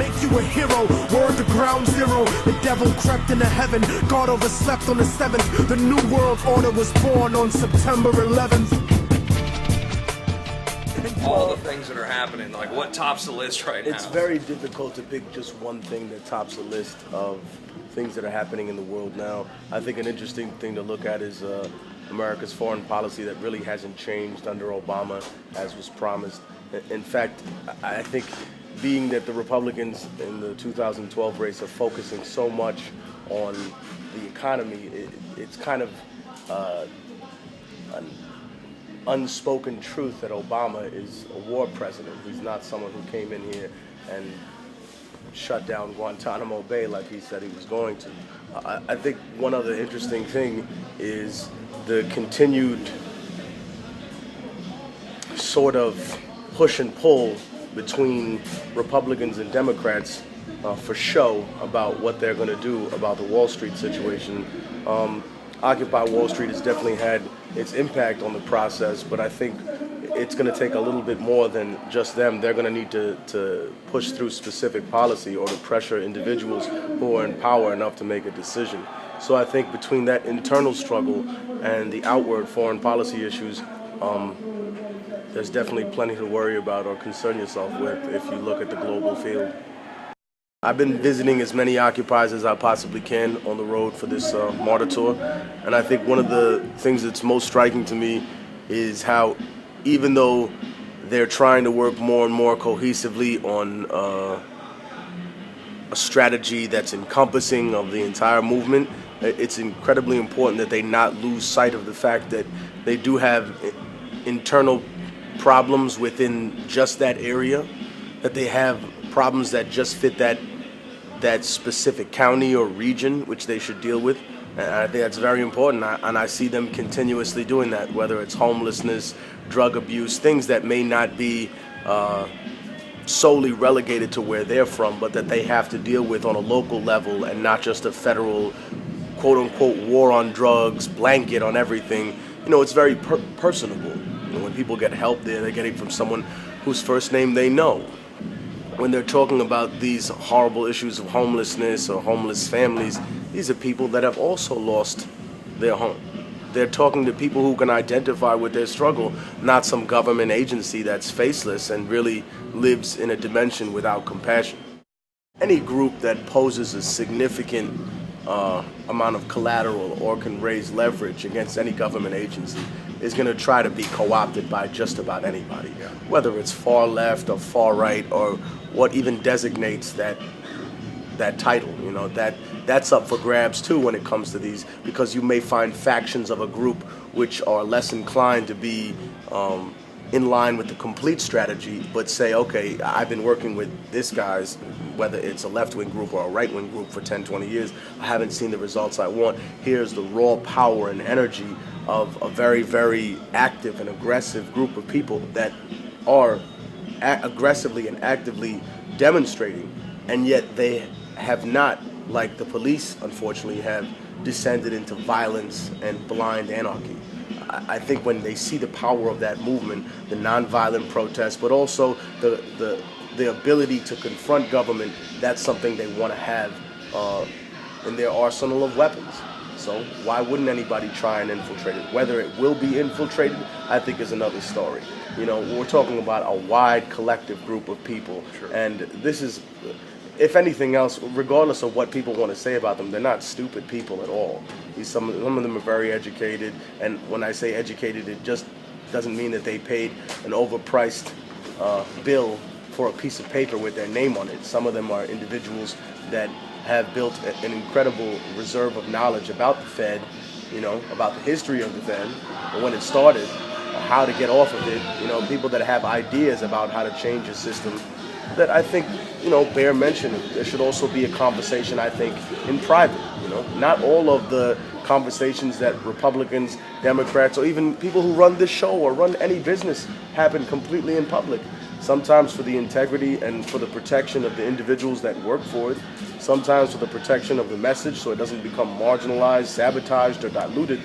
make you a hero. Word to ground zero. The devil crept into heaven. God overslept on the 7th. The new world order was born on September 11th. All the things that are happening, like what tops the list right now? It's very difficult to pick just one thing that tops the list of things that are happening in the world now. I think an interesting thing to look at is America's foreign policy that really hasn't changed under Obama, as was promised. In fact, I think being that the Republicans in the 2012 race are focusing so much on the economy, it's kind of an unspoken truth that Obama is a war president. He's not someone who came in here and shut down Guantanamo Bay like he said he was going to. I think one other interesting thing is the continued sort of push and pull between Republicans and Democrats for show about what they're going to do about the Wall Street situation. Occupy Wall Street has definitely had its impact on the process, but I think it's going to take a little bit more than just them. They're going to need to push through specific policy or to pressure individuals who are in power enough to make a decision. So I think between that internal struggle and the outward foreign policy issues, there's definitely plenty to worry about or concern yourself with if you look at the global field. I've been visiting as many occupiers as I possibly can on the road for this martyr tour, and I think one of the things that's most striking to me is how even though they're trying to work more and more cohesively on a strategy that's encompassing of the entire movement, it's incredibly important that they not lose sight of the fact that they do have internal problems within just that area, that they have problems that just fit that specific county or region which they should deal with. And I think that's very important, and I see them continuously doing that, whether it's homelessness, drug abuse, things that may not be solely relegated to where they're from, but that they have to deal with on a local level and not just a federal, quote-unquote, war on drugs, blanket on everything. You know, it's very personable. You know, when people get help there, they're getting from someone whose first name they know. When they're talking about these horrible issues of homelessness or homeless families, these are people that have also lost their home. They're talking to people who can identify with their struggle, not some government agency that's faceless and really lives in a dimension without compassion. Any group that poses a significant amount of collateral or can raise leverage against any government agency is going to try to be co-opted by just about anybody, whether it's far left or far right or what even designates that title. You know, that's up for grabs too when it comes to these, because you may find factions of a group which are less inclined to be in line with the complete strategy, but say, okay, I've been working with this guy's, whether it's a left-wing group or a right-wing group for 10, 20 years, I haven't seen the results I want. Here's the raw power and energy of a very, very active and aggressive group of people that are aggressively and actively demonstrating, and yet they have not, like the police unfortunately have, descended into violence and blind anarchy. I think when they see the power of that movement, the nonviolent protest, but also the ability to confront government, that's something they want to have in their arsenal of weapons. So why wouldn't anybody try and infiltrate it? Whether it will be infiltrated, I think is another story. You know, we're talking about a wide collective group of people, and this is, if anything else, regardless of what people want to say about them, they're not stupid people at all. Some of them are very educated, and when I say educated, it just doesn't mean that they paid an overpriced bill for a piece of paper with their name on it. Some of them are individuals that have built an incredible reserve of knowledge about the Fed, you know, about the history of the Fed, and when it started, how to get off of it, you know, people that have ideas about how to change a system that I think, you know, bear mentioning. There should also be a conversation, I think, in private, you know. Not all of the conversations that Republicans, Democrats, or even people who run this show or run any business happen completely in public. Sometimes for the integrity and for the protection of the individuals that work for it, sometimes for the protection of the message so it doesn't become marginalized, sabotaged, or diluted.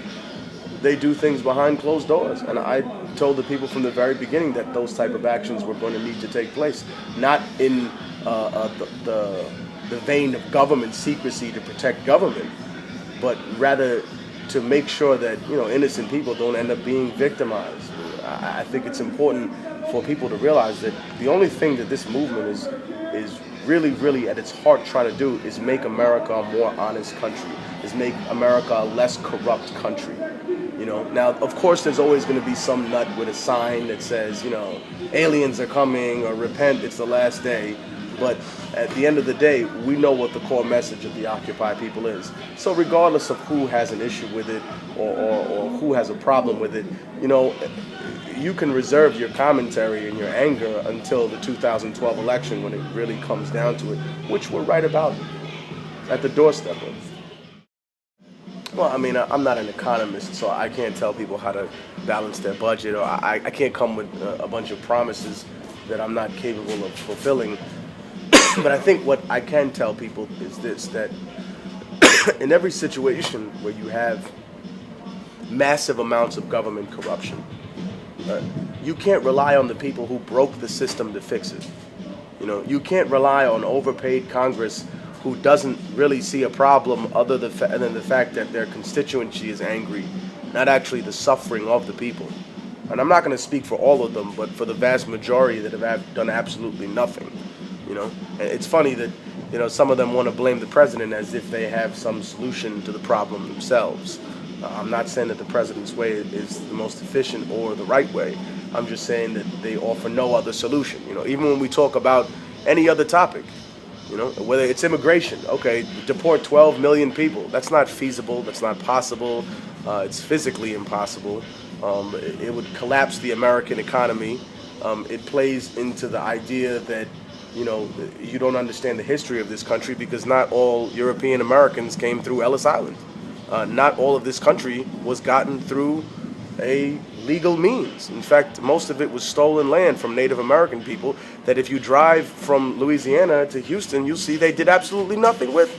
They do things behind closed doors. And I told the people from the very beginning that those type of actions were going to need to take place, not in the vein of government secrecy to protect government, but rather to make sure that innocent people don't end up being victimized. I think it's important for people to realize that the only thing that this movement is really at its heart trying to do is make America a more honest country, is make America a less corrupt country. Now, of course, there's always going to be some nut with a sign that says, aliens are coming, or repent, it's the last day. But at the end of the day, we know what the core message of the Occupy people is. So regardless of who has an issue with it or who has a problem with it, you can reserve your commentary and your anger until the 2012 election when it really comes down to it, which we're right about at the doorstep of. Well, I mean, I'm not an economist, so I can't tell people how to balance their budget, or I can't come with a bunch of promises that I'm not capable of fulfilling. But I think what I can tell people is this, that in every situation where you have massive amounts of government corruption, you can't rely on the people who broke the system to fix it. You can't rely on overpaid Congress who doesn't really see a problem other than the fact that their constituency is angry, not actually the suffering of the people. And I'm not going to speak for all of them, but for the vast majority that have done absolutely nothing. And it's funny that some of them want to blame the president as if they have some solution to the problem themselves. I'm not saying that the president's way is the most efficient or the right way. I'm just saying that they offer no other solution. Even when we talk about any other topic, whether it's immigration, okay, deport 12 million people. That's not feasible. That's not possible. It's physically impossible. It would collapse the American economy. It plays into the idea that you don't understand the history of this country, because not all European Americans came through Ellis Island. Not all of this country was gotten through a legal means. In fact, most of it was stolen land from Native American people that if you drive from Louisiana to Houston, you'll see they did absolutely nothing with.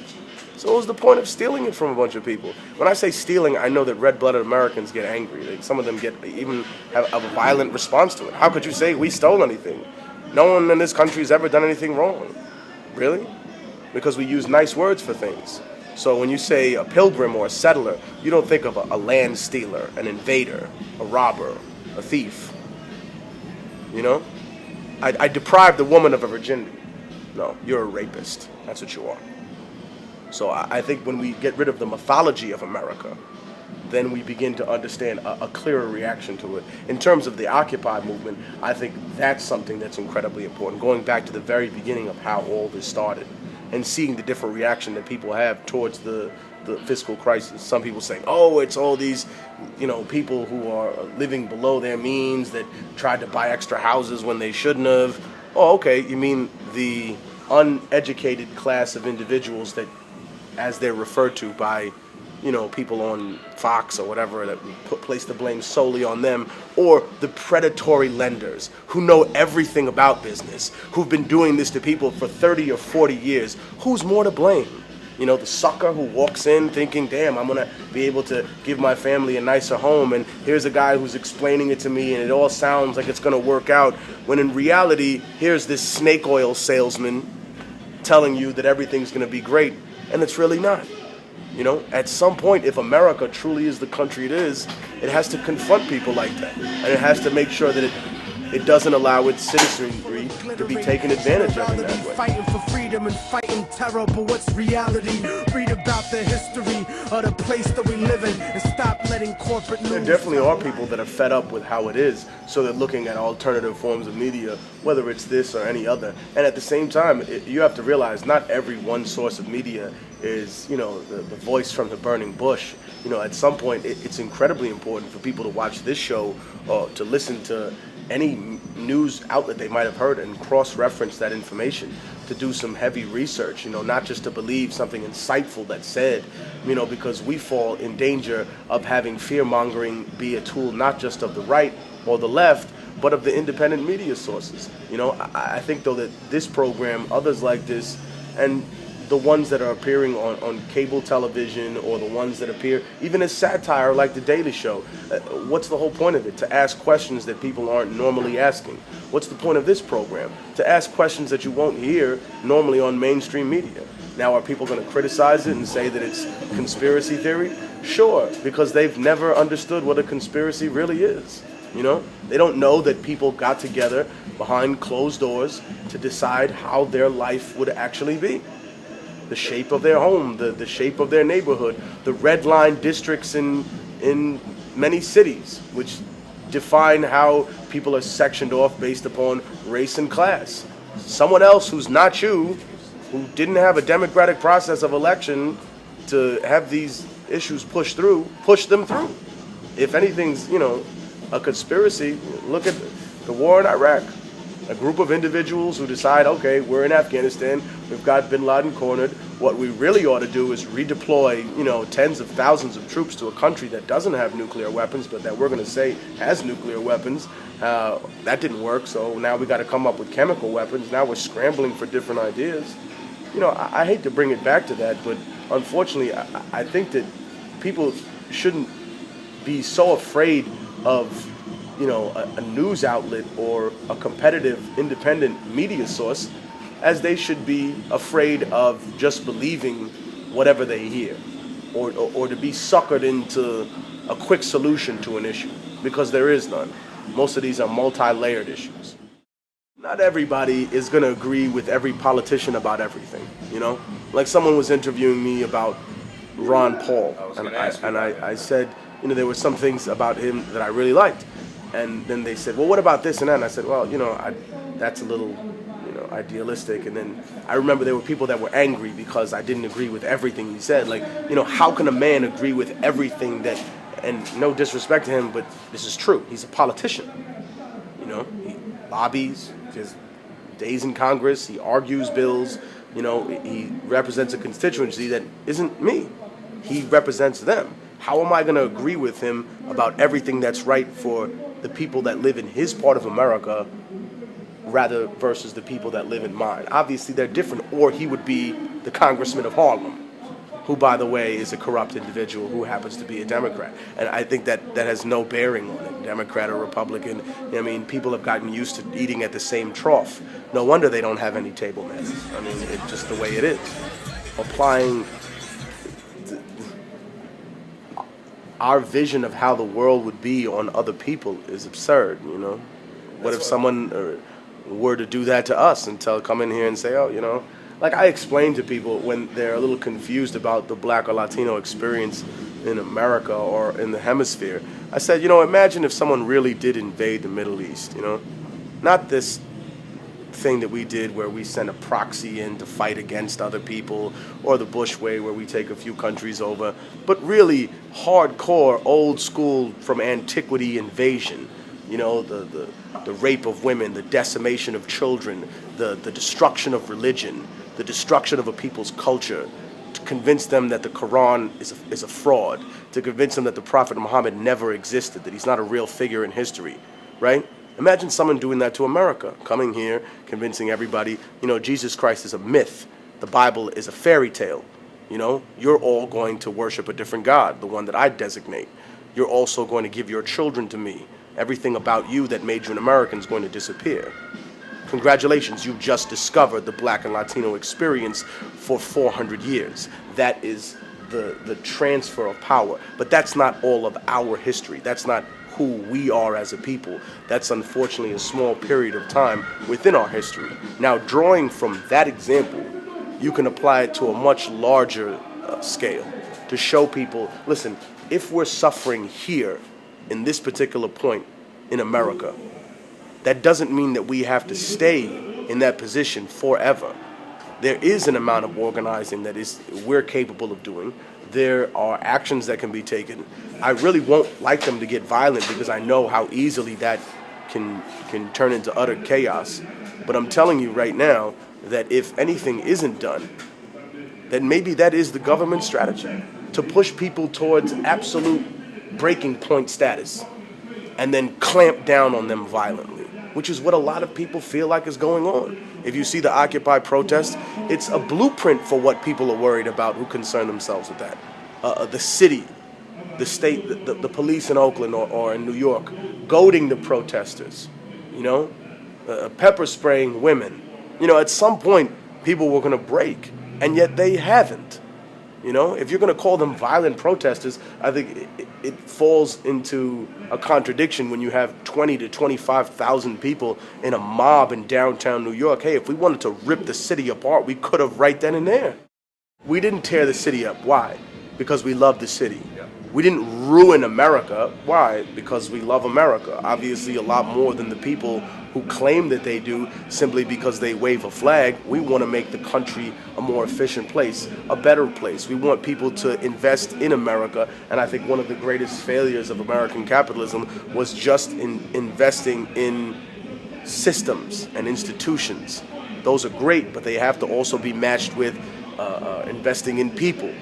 So what was the point of stealing it from a bunch of people? When I say stealing, I know that red-blooded Americans get angry. Some of them even have a violent response to it. How could you say we stole anything? No one in this country has ever done anything wrong. Really? Because we use nice words for things. So when you say a pilgrim or a settler, you don't think of a land stealer, an invader, a robber, a thief. I deprived the woman of her virginity. No, you're a rapist. That's what you are. So I think when we get rid of the mythology of America, then we begin to understand a clearer reaction to it. In terms of the Occupy movement, I think that's something that's incredibly important, going back to the very beginning of how all this started and seeing the different reaction that people have towards the fiscal crisis. Some people saying, oh, it's all these people who are living below their means that tried to buy extra houses when they shouldn't have. Oh, okay, you mean the uneducated class of individuals that, as they're referred to by people on Fox or whatever, that place the blame solely on them, or the predatory lenders who know everything about business, who've been doing this to people for 30 or 40 years. Who's more to blame? The sucker who walks in thinking, damn, I'm going to be able to give my family a nicer home, and here's a guy who's explaining it to me, and it all sounds like it's going to work out, when in reality, here's this snake oil salesman telling you that everything's going to be great, and it's really not. At some point, if America truly is the country it is, it has to confront people like that. And it has to make sure that it doesn't allow its citizenry to be taken advantage of in that way. Fighting for freedom and fighting terror, but what's reality? Read about the history of the place that we live in and stop letting corporate news. There definitely are people that are fed up with how it is, so they're looking at alternative forms of media, whether it's this or any other. And at the same time, you have to realize not every one source of media is, the voice from the burning bush. At some point, it's incredibly important for people to watch this show or to listen to any news outlet they might have heard and cross-reference that information, to do some heavy research, not just to believe something insightful that's said, because we fall in danger of having fear-mongering be a tool not just of the right or the left, but of the independent media sources. I think, though, that this program, others like this, and the ones that are appearing on cable television, or the ones that appear even as satire like The Daily Show. What's the whole point of it? To ask questions that people aren't normally asking. What's the point of this program? To ask questions that you won't hear normally on mainstream media. Now, are people going to criticize it and say that it's conspiracy theory? Sure, because they've never understood what a conspiracy really is. You know, they don't know that people got together behind closed doors to decide how their life would actually be. The shape of their home, the shape of their neighborhood, the red line districts in many cities, which define how people are sectioned off based upon race and class. Someone else who's not you, who didn't have a democratic process of election to have these issues push them through. If anything's, a conspiracy, look at the war in Iraq. A group of individuals who decide, okay, we're in Afghanistan, we've got bin Laden cornered. What we really ought to do is redeploy, tens of thousands of troops to a country that doesn't have nuclear weapons, but that we're going to say has nuclear weapons. That didn't work, so now we got to come up with chemical weapons. Now we're scrambling for different ideas. I hate to bring it back to that, but unfortunately, I think that people shouldn't be so afraid of a news outlet or a competitive independent media source as they should be afraid of just believing whatever they hear, or to be suckered into a quick solution to an issue, because there is none. Most of these are multi-layered issues. Not everybody is going to agree with every politician about everything, Like someone was interviewing me about Ron Paul, and I said, there were some things about him that I really liked. And then they said, well, what about this and that? And I said, well, that's a little, idealistic. And then I remember there were people that were angry because I didn't agree with everything he said. Like, how can a man agree with everything that, and no disrespect to him, but this is true. He's a politician. He lobbies, his days in Congress, he argues bills, he represents a constituency that isn't me. He represents them. How am I going to agree with him about everything that's right for the people that live in his part of America rather versus the people that live in mine? Obviously, they're different, or he would be the congressman of Harlem, who, by the way, is a corrupt individual who happens to be a Democrat. And I think that has no bearing on it, Democrat or Republican. People have gotten used to eating at the same trough. No wonder they don't have any table manners. It's just the way it is. Applying our vision of how the world would be on other people is absurd, What if someone were to do that to us and come in here and say, like I explain to people when they're a little confused about the Black or Latino experience in America or in the hemisphere. I said, imagine if someone really did invade the Middle East, not this thing that we did where we send a proxy in to fight against other people, or the Bush way where we take a few countries over, but really hardcore, old school, from antiquity invasion. The rape of women, the decimation of children, the destruction of religion, the destruction of a people's culture, to convince them that the Quran is a fraud, to convince them that the Prophet Muhammad never existed, that he's not a real figure in history, right? Imagine someone doing that to America, coming here, convincing everybody, Jesus Christ is a myth. The Bible is a fairy tale. You're all going to worship a different God, the one that I designate. You're also going to give your children to me. Everything about you that made you an American is going to disappear. Congratulations, you've just discovered the Black and Latino experience for 400 years. That is the transfer of power. But that's not all of our history. That's not who we are as a people. That's unfortunately a small period of time within our history. Now, drawing from that example, you can apply it to a much larger scale to show people, listen, if we're suffering here in this particular point in America, that doesn't mean that we have to stay in that position forever. There is an amount of organizing that we're capable of doing. There are actions that can be taken. I really won't like them to get violent because I know how easily that can turn into utter chaos. But I'm telling you right now that if anything isn't done, then maybe that is the government's strategy, to push people towards absolute breaking point status and then clamp down on them violently. which is what a lot of people feel like is going on. If you see the Occupy protest, it's a blueprint for what people are worried about who concern themselves with that. The city, the state, the police in Oakland or in New York, goading the protesters, pepper spraying women. At some point, people were going to break, and yet they haven't. If you're going to call them violent protesters, I think it falls into a contradiction when you have 20 to 25,000 people in a mob in downtown New York. Hey, if we wanted to rip the city apart, we could have right then and there. We didn't tear the city up. Why? Because we love the city. We didn't ruin America. Why? Because we love America. Obviously, a lot more than the people who claim that they do simply because they wave a flag. We want to make the country a more efficient place, a better place. We want people to invest in America, and I think one of the greatest failures of American capitalism was just in investing in systems and institutions. Those are great, but they have to also be matched with investing in people.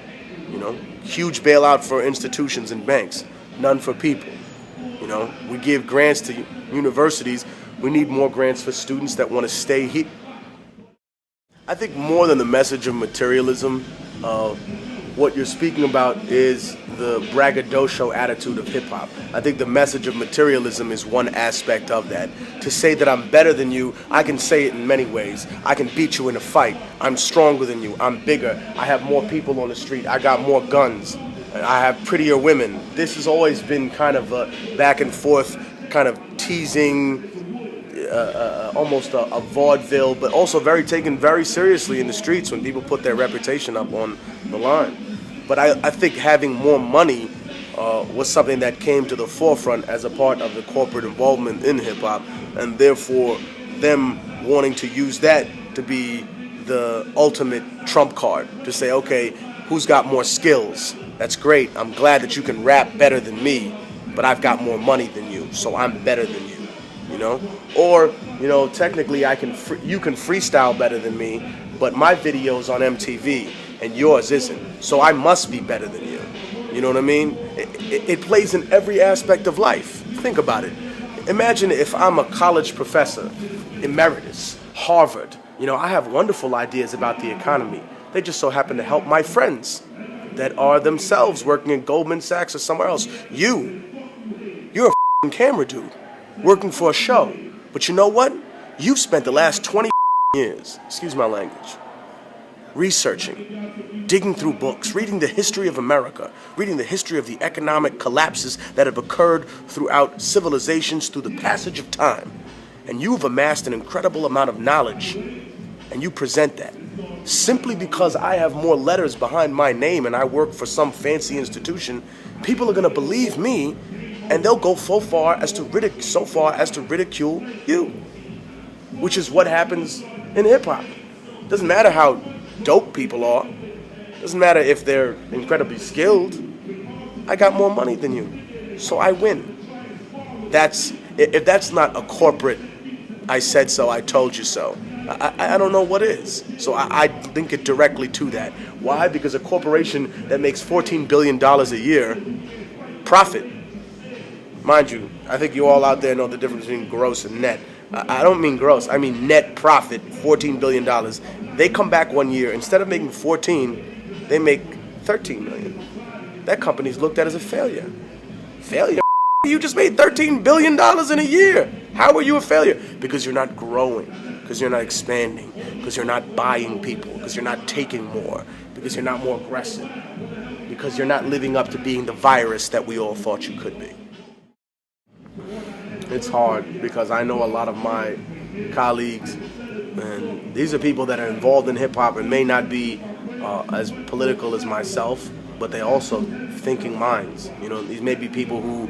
Huge bailout for institutions and banks, none for people. We give grants to universities. We need more grants for students that want to stay here. I think more than the message of materialism, what you're speaking about is the braggadocio attitude of hip-hop. I think the message of materialism is one aspect of that. To say that I'm better than you, I can say it in many ways. I can beat you in a fight. I'm stronger than you. I'm bigger. I have more people on the street. I got more guns. I have prettier women. This has always been kind of a back and forth, kind of teasing, almost a vaudeville, but also taken very seriously in the streets when people put their reputation up on the line. But I think having more money was something that came to the forefront as a part of the corporate involvement in hip-hop, and therefore them wanting to use that to be the ultimate trump card, to say, okay, who's got more skills? That's great. I'm glad that you can rap better than me, but I've got more money than you, so I'm better than you. Or technically you can freestyle better than me, but my video's on MTV and yours isn't, so I must be better than you. You know what I mean? It plays in every aspect of life. Think about it. Imagine if I'm a college professor, emeritus, Harvard. I have wonderful ideas about the economy. They just so happen to help my friends that are themselves working at Goldman Sachs or somewhere else. You're a f***ing camera dude working for a show. But you know what? You've spent the last 20 years, excuse my language, researching, digging through books, reading the history of America, reading the history of the economic collapses that have occurred throughout civilizations through the passage of time. And you've amassed an incredible amount of knowledge, and you present that. Simply because I have more letters behind my name and I work for some fancy institution, people are going to believe me, and they'll go so far as to ridicule you, which is what happens in hip-hop. Doesn't matter how dope people are. Doesn't matter if they're incredibly skilled. I got more money than you, so I win. If that's not a corporate, I said so, I told you so, I don't know what is. So I link it directly to that. Why? Because a corporation that makes $14 billion a year, profit, mind you, I think you all out there know the difference between gross and net. I don't mean gross, I mean net profit, $14 billion. They come back one year, instead of making 14, they make 13 million. That company's looked at as a failure. Failure? You just made $13 billion in a year. How are you a failure? Because you're not growing, because you're not expanding, because you're not buying people, because you're not taking more, because you're not more aggressive, because you're not living up to being the virus that we all thought you could be. It's hard because I know a lot of my colleagues, and these are people that are involved in hip-hop and may not be as political as myself, but they also thinking minds. These may be people who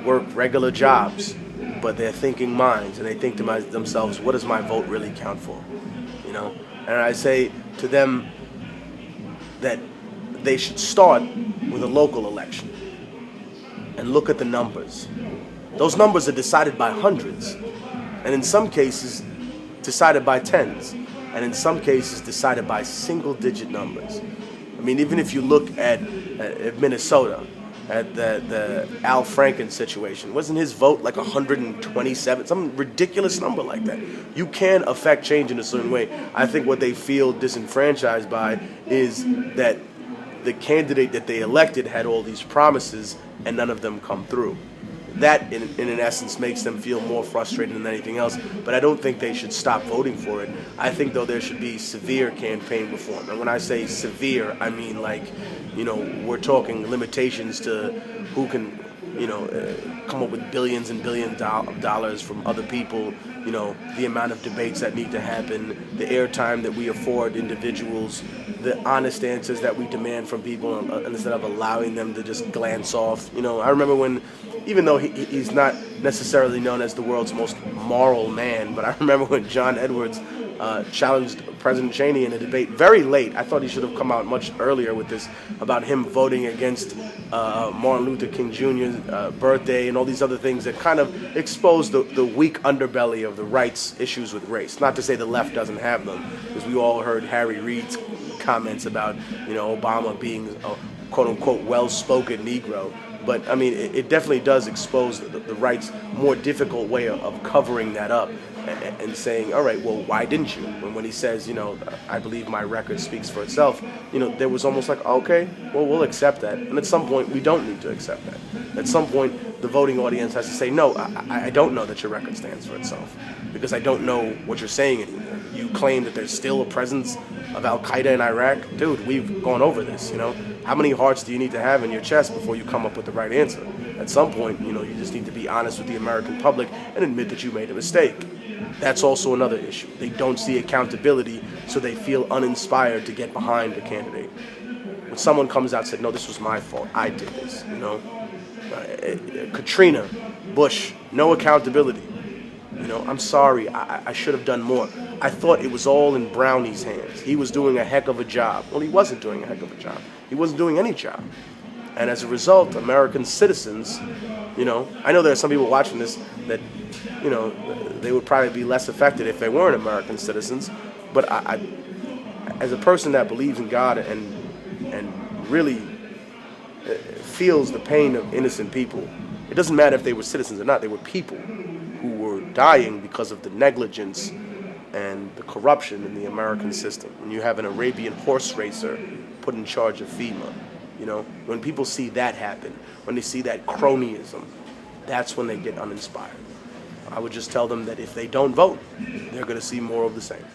work regular jobs, but they're thinking minds, and they think to themselves, what does my vote really count for? And I say to them that they should start with a local election and look at the numbers. Those numbers are decided by hundreds, and in some cases decided by tens, and in some cases decided by single-digit numbers. I mean, even if you look at Minnesota, at the Al Franken situation. Wasn't his vote like 127, some ridiculous number like that? You can affect change in a certain way. I think what they feel disenfranchised by is that the candidate that they elected had all these promises and none of them come through. That, in essence, makes them feel more frustrated than anything else. But I don't think they should stop voting for it. I think, though, there should be severe campaign reform. And when I say severe, I mean like, we're talking limitations to who can, come up with billions and billions of dollars from other people, the amount of debates that need to happen, the airtime that we afford individuals, the honest answers that we demand from people instead of allowing them to just glance off. I remember when, even though he's not necessarily known as the world's most moral man, but I remember when John Edwards challenged President Cheney in a debate very late. I thought he should have come out much earlier with this, about him voting against Martin Luther King Jr.'s birthday and all these other things that kind of exposed the weak underbelly of the right's issues with race. Not to say the left doesn't have them, because we all heard Harry Reid's comments about Obama being a quote-unquote well-spoken Negro. But, I mean, it definitely does expose the right's more difficult way of covering that up and saying, all right, well, why didn't you? When he says, I believe my record speaks for itself, there was almost like, okay, well, we'll accept that. And at some point, we don't need to accept that. At some point, the voting audience has to say, no, I don't know that your record stands for itself, because I don't know what you're saying anymore. You claim that there's still a presence of Al-Qaeda in Iraq. Dude, we've gone over this, How many hearts do you need to have in your chest before you come up with the right answer? At some point, you just need to be honest with the American public and admit that you made a mistake. That's also another issue. They don't see accountability, so they feel uninspired to get behind a candidate. When someone comes out and said, no, this was my fault, I did this, Katrina, Bush, no accountability. I'm sorry, I should have done more. I thought it was all in Brownie's hands. He was doing a heck of a job. Well, he wasn't doing a heck of a job. He wasn't doing any job. And as a result, American citizens, I know there are some people watching this that, they would probably be less affected if they weren't American citizens. But I as a person that believes in God and really feels the pain of innocent people, it doesn't matter if they were citizens or not. They were people who were dying because of the negligence and the corruption in the American system. When you have an Arabian horse racer put in charge of FEMA, when people see that happen, when they see that cronyism, that's when they get uninspired. I would just tell them that if they don't vote, they're going to see more of the same.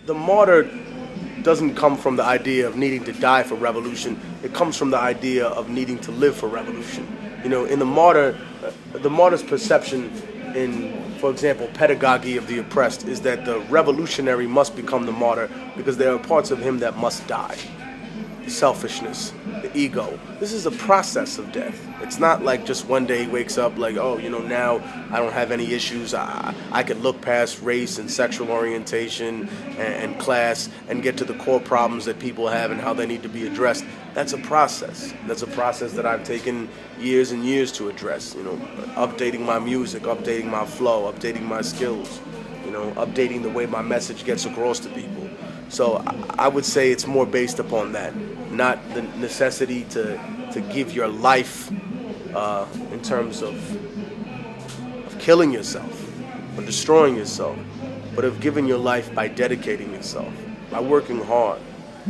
The martyr doesn't come from the idea of needing to die for revolution. It comes from the idea of needing to live for revolution. In the martyr's perception in, for example, pedagogy of the oppressed is that the revolutionary must become the martyr because there are parts of him that must die. The selfishness, the ego. This is a process of death. It's not like just one day he wakes up like, oh, now I don't have any issues. I can look past race and sexual orientation and class and get to the core problems that people have and how they need to be addressed. That's a process. That's a process that I've taken years and years to address. Updating my music, updating my flow, updating my skills, updating the way my message gets across to people. So I would say it's more based upon that, not the necessity to give your life in terms of killing yourself or destroying yourself, but of giving your life by dedicating yourself, by working hard,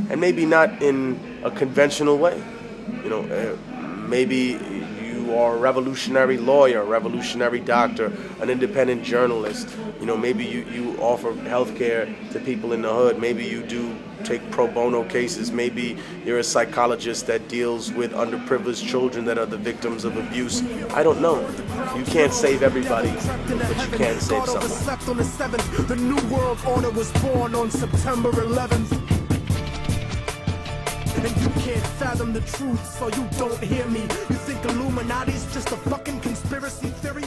and maybe not in a conventional way. Maybe you are a revolutionary lawyer, a revolutionary doctor, an independent journalist. Maybe you offer healthcare to people in the hood. Maybe you do take pro bono cases. Maybe you're a psychologist that deals with underprivileged children that are the victims of abuse. I don't know. You can't save everybody, but you can save someone. The new world order was born on September 11th. And you can't fathom the truth, so you don't hear me. You think Illuminati's just a fucking conspiracy theory?